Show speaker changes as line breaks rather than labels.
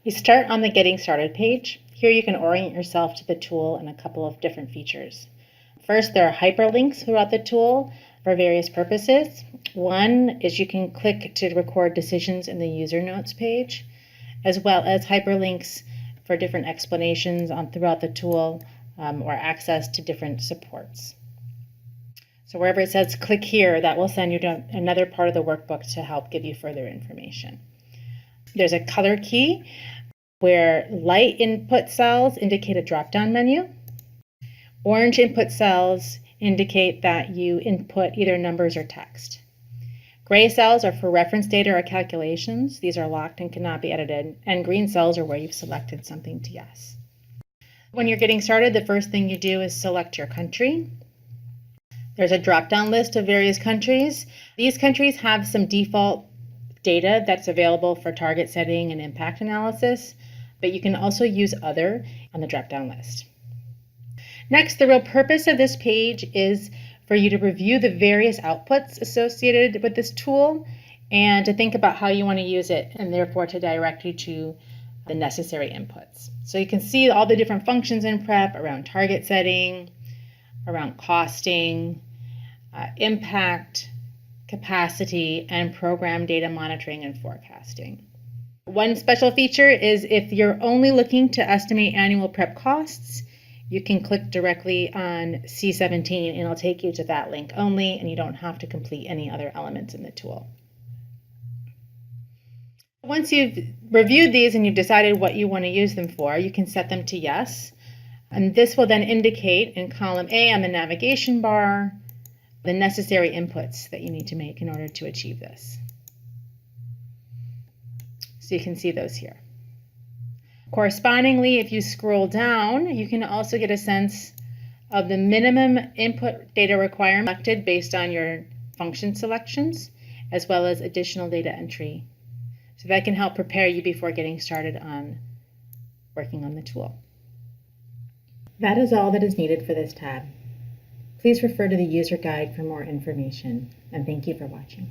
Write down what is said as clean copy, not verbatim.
You start on the Getting Started page. Here you can orient yourself to the tool and a couple of different features. First, there are hyperlinks throughout the tool for various purposes. One is you can click to record decisions in the user notes page, as well as hyperlinks for different explanations throughout the tool or access to different supports. So wherever it says click here, that will send you to another part of the workbook to help give you further information. There's a color key where light input cells indicate a drop-down menu. Orange input cells indicate that you input either numbers or text. Gray cells are for reference data or calculations. These are locked and cannot be edited. And green cells are where you've selected something to yes. When you're getting started, the first thing you do is select your country. There's a drop-down list of various countries. These countries have some default data that's available for target setting and impact analysis, but you can also use other on the drop-down list. Next, the real purpose of this page is for you to review the various outputs associated with this tool and to think about how you want to use it, and therefore to direct you to the necessary inputs. So you can see all the different functions in PrEP around target setting, around costing, impact, capacity, and program data monitoring and forecasting. One special feature is if you're only looking to estimate annual PrEP costs, you can click directly on C17 and it'll take you to that link only, and you don't have to complete any other elements in the tool. Once you've reviewed these and you've decided what you want to use them for, you can set them to yes. And this will then indicate in column A on the navigation bar the necessary inputs that you need to make in order to achieve this. So you can see those here. Correspondingly, if you scroll down, you can also get a sense of the minimum input data requirement selected based on your function selections, as well as additional data entry. So that can help prepare you before getting started on working on the tool. That is all that is needed for this tab. Please refer to the user guide for more information, and thank you for watching.